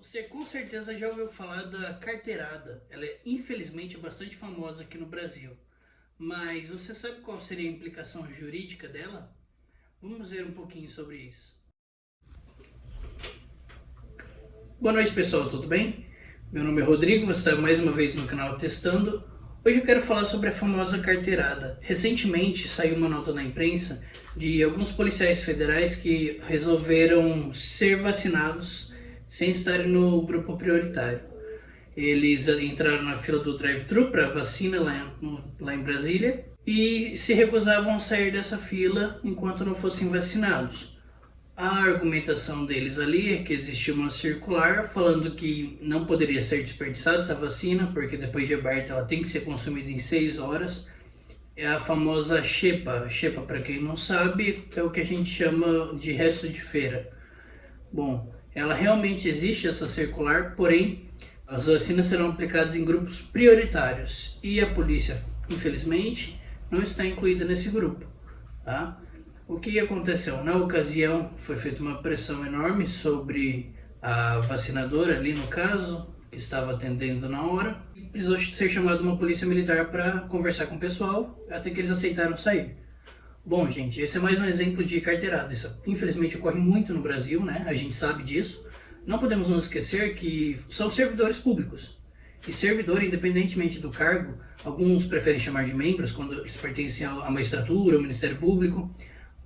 Você com certeza já ouviu falar da carteirada. Ela é infelizmente bastante famosa aqui no Brasil. Mas você sabe qual seria a implicação jurídica dela? Vamos ver um pouquinho sobre isso. Boa noite pessoal, tudo bem? Meu nome é Rodrigo, você está mais uma vez no canal Testando. Hoje eu quero falar sobre a famosa carteirada. Recentemente saiu uma nota na imprensa de alguns policiais federais que resolveram ser vacinados sem estarem no grupo prioritário. Eles entraram na fila do drive-thru para vacina lá em Brasília e se recusavam a sair dessa fila enquanto não fossem vacinados. A argumentação deles ali é que existia uma circular falando que não poderia ser desperdiçada essa vacina, porque depois de aberta ela tem que ser consumida em 6 horas. É a famosa xepa. Xepa, para quem não sabe, é o que a gente chama de resto de feira. Bom, ela realmente existe, essa circular, porém as vacinas serão aplicadas em grupos prioritários e a polícia, infelizmente, não está incluída nesse grupo, tá? O que aconteceu? Na ocasião, foi feita uma pressão enorme sobre a vacinadora, ali no caso, que estava atendendo na hora, e precisou ser chamada uma polícia militar para conversar com o pessoal, até que eles aceitaram sair. Bom, gente, esse é mais um exemplo de carteirada. Isso, infelizmente, ocorre muito no Brasil, né? A gente sabe disso. Não podemos nos esquecer que são servidores públicos. E servidor, independentemente do cargo, alguns preferem chamar de membros quando eles pertencem à magistratura, ao Ministério Público.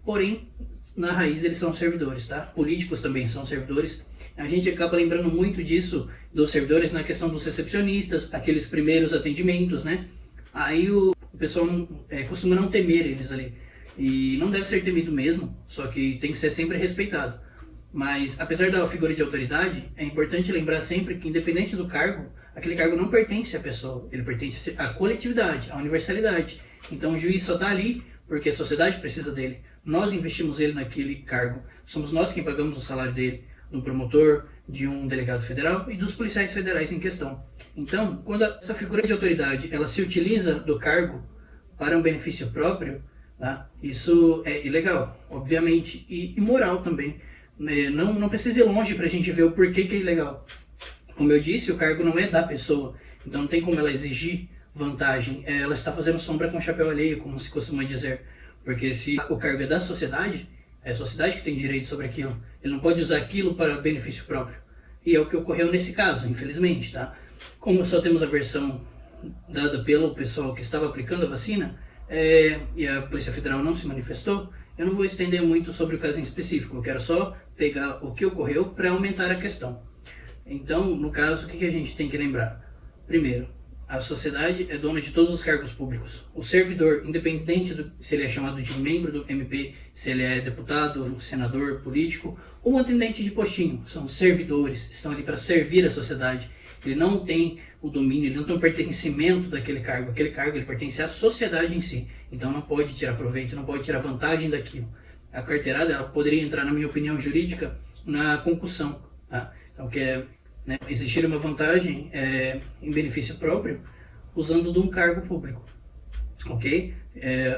Porém, na raiz eles são servidores, tá? Políticos também são servidores. A gente acaba lembrando muito disso dos servidores na questão dos recepcionistas, aqueles primeiros atendimentos, né? Aí o pessoal costuma não temer eles ali. E não deve ser temido mesmo, só que tem que ser sempre respeitado. Mas, apesar da figura de autoridade, é importante lembrar sempre que, independente do cargo, aquele cargo não pertence à pessoa, ele pertence à coletividade, à universalidade. Então o juiz só está ali porque a sociedade precisa dele. Nós investimos ele naquele cargo. Somos nós quem pagamos o salário dele, do promotor, de um delegado federal e dos policiais federais em questão. Então, quando essa figura de autoridade ela se utiliza do cargo para um benefício próprio, tá? Isso é ilegal, obviamente, e imoral também. Não precisa ir longe para a gente ver o porquê que é ilegal. Como eu disse, o cargo não é da pessoa, então não tem como ela exigir vantagem. Ela está fazendo sombra com o chapéu alheio, como se costuma dizer. Porque se o cargo é da sociedade, é a sociedade que tem direito sobre aquilo. Ele não pode usar aquilo para benefício próprio. E é o que ocorreu nesse caso, infelizmente, tá? Como só temos a versão dada pelo pessoal que estava aplicando a vacina, e a Polícia Federal não se manifestou, eu não vou estender muito sobre o caso em específico. Eu quero só pegar o que ocorreu para aumentar a questão. Então, no caso, o que a gente tem que lembrar? Primeiro, a sociedade é dona de todos os cargos públicos. O servidor, independente se ele é chamado de membro do MP, se ele é deputado, senador, político, ou um atendente de postinho, são servidores, estão ali para servir a sociedade. Ele não tem o domínio, ele não tem o pertencimento daquele cargo. Aquele cargo ele pertence à sociedade em si. Então não pode tirar proveito, não pode tirar vantagem daquilo. A carteirada ela poderia entrar, na minha opinião jurídica, na concussão. Tá? Então que é existir uma vantagem em benefício próprio usando de um cargo público, ok?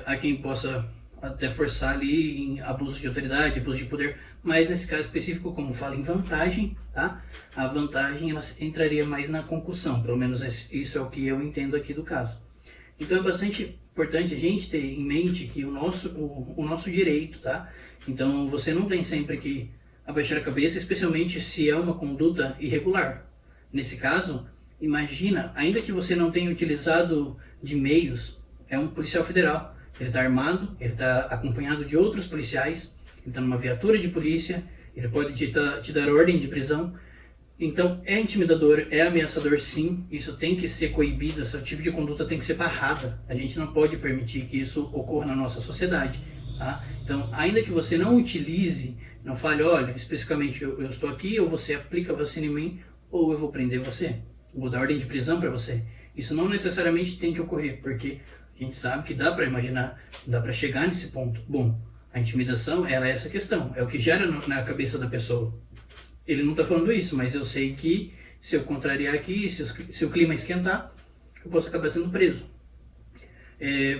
Há quem possa até forçar ali em abuso de autoridade, abuso de poder, mas nesse caso específico, como fala em vantagem, tá? A vantagem ela entraria mais na concussão, pelo menos isso é o que eu entendo aqui do caso. Então é bastante importante a gente ter em mente que o nosso direito, tá? Então você não tem sempre que abaixar a cabeça, especialmente se é uma conduta irregular. Nesse caso, imagina, ainda que você não tenha utilizado de meios, é um policial federal, ele está armado, ele está acompanhado de outros policiais, ele está numa viatura de polícia, ele pode te dar ordem de prisão. Então é intimidador, é ameaçador sim, isso tem que ser coibido, esse tipo de conduta tem que ser barrada. A gente não pode permitir que isso ocorra na nossa sociedade. Tá? Então, ainda que você não utilize, não fale, olha, especificamente eu estou aqui, ou você aplica a vacina em mim, ou eu vou prender você, vou dar ordem de prisão para você. Isso não necessariamente tem que ocorrer, porque a gente sabe que dá para imaginar, dá para chegar nesse ponto. Bom, a intimidação ela é essa questão, é o que gera na cabeça da pessoa. Ele não está falando isso, mas eu sei que se eu contrariar aqui, se o clima esquentar, eu posso acabar sendo preso.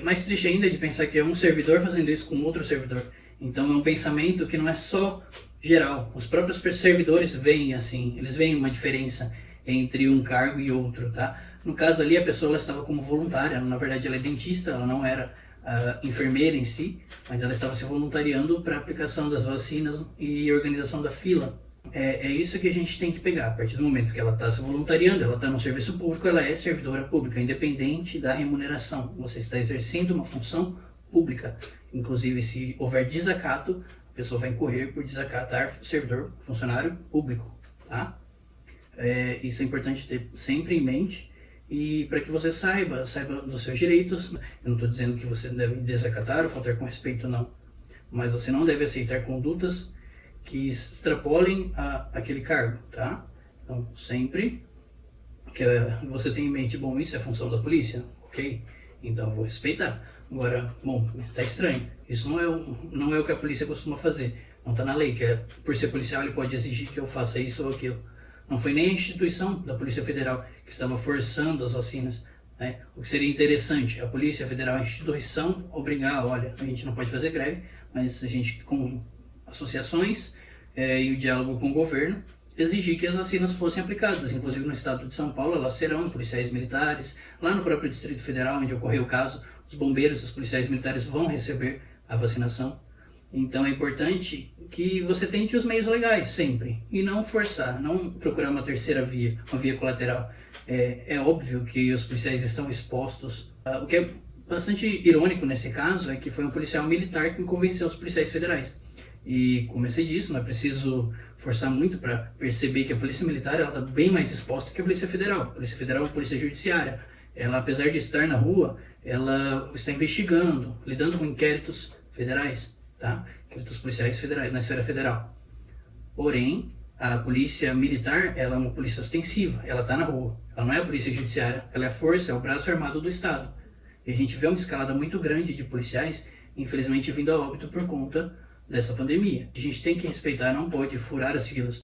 Mais triste ainda de pensar que é um servidor fazendo isso com outro servidor. Então é um pensamento que não é só geral. Os próprios servidores veem assim, eles veem uma diferença entre um cargo e outro, tá? No caso ali, a pessoa ela estava como voluntária, na verdade ela é dentista, ela não era enfermeira em si, mas ela estava se voluntariando para a aplicação das vacinas e organização da fila. É isso que a gente tem que pegar. A partir do momento que ela está se voluntariando, ela está no serviço público, ela é servidora pública, independente da remuneração. Você está exercendo uma função pública. Inclusive, se houver desacato, a pessoa vai incorrer por desacatar servidor, funcionário público, tá? Isso é importante ter sempre em mente. E para que você saiba dos seus direitos. Eu não estou dizendo que você deve desacatar ou faltar com respeito, não. Mas você não deve aceitar condutas que extrapolem aquele cargo, tá? Então, sempre que você tem em mente, bom, isso é função da polícia, ok? Então eu vou respeitar. Agora, bom, tá estranho. Isso não é o que a polícia costuma fazer. Não tá na lei, que por ser policial ele pode exigir que eu faça isso ou aquilo. Não foi nem a instituição da Polícia Federal que estava forçando as vacinas, né? O que seria interessante, a Polícia Federal, a instituição, obrigar, olha, a gente não pode fazer greve, mas a gente, com associações e o diálogo com o governo, exigir que as vacinas fossem aplicadas. Inclusive no estado de São Paulo, elas serão, policiais militares. Lá no próprio Distrito Federal, onde ocorreu o caso, os bombeiros, os policiais militares vão receber a vacinação. Então é importante que você tente os meios legais sempre e não forçar, não procurar uma terceira via, uma via colateral. É óbvio que os policiais estão expostos. O que é bastante irônico nesse caso é que foi um policial militar que convenceu os policiais federais. E como eu sei disso, não é preciso forçar muito para perceber que a polícia militar está bem mais exposta que a polícia federal. A polícia federal é uma polícia judiciária. Ela, apesar de estar na rua, ela está investigando, lidando com inquéritos federais. Tá? Inquéritos policiais federais, na esfera federal. Porém, a polícia militar, ela é uma polícia ostensiva, ela está na rua. Ela não é a polícia judiciária, ela é a força, é o braço armado do Estado. E a gente vê uma escalada muito grande de policiais, infelizmente, vindo a óbito por conta dessa pandemia. A gente tem que respeitar, não pode furar as filas.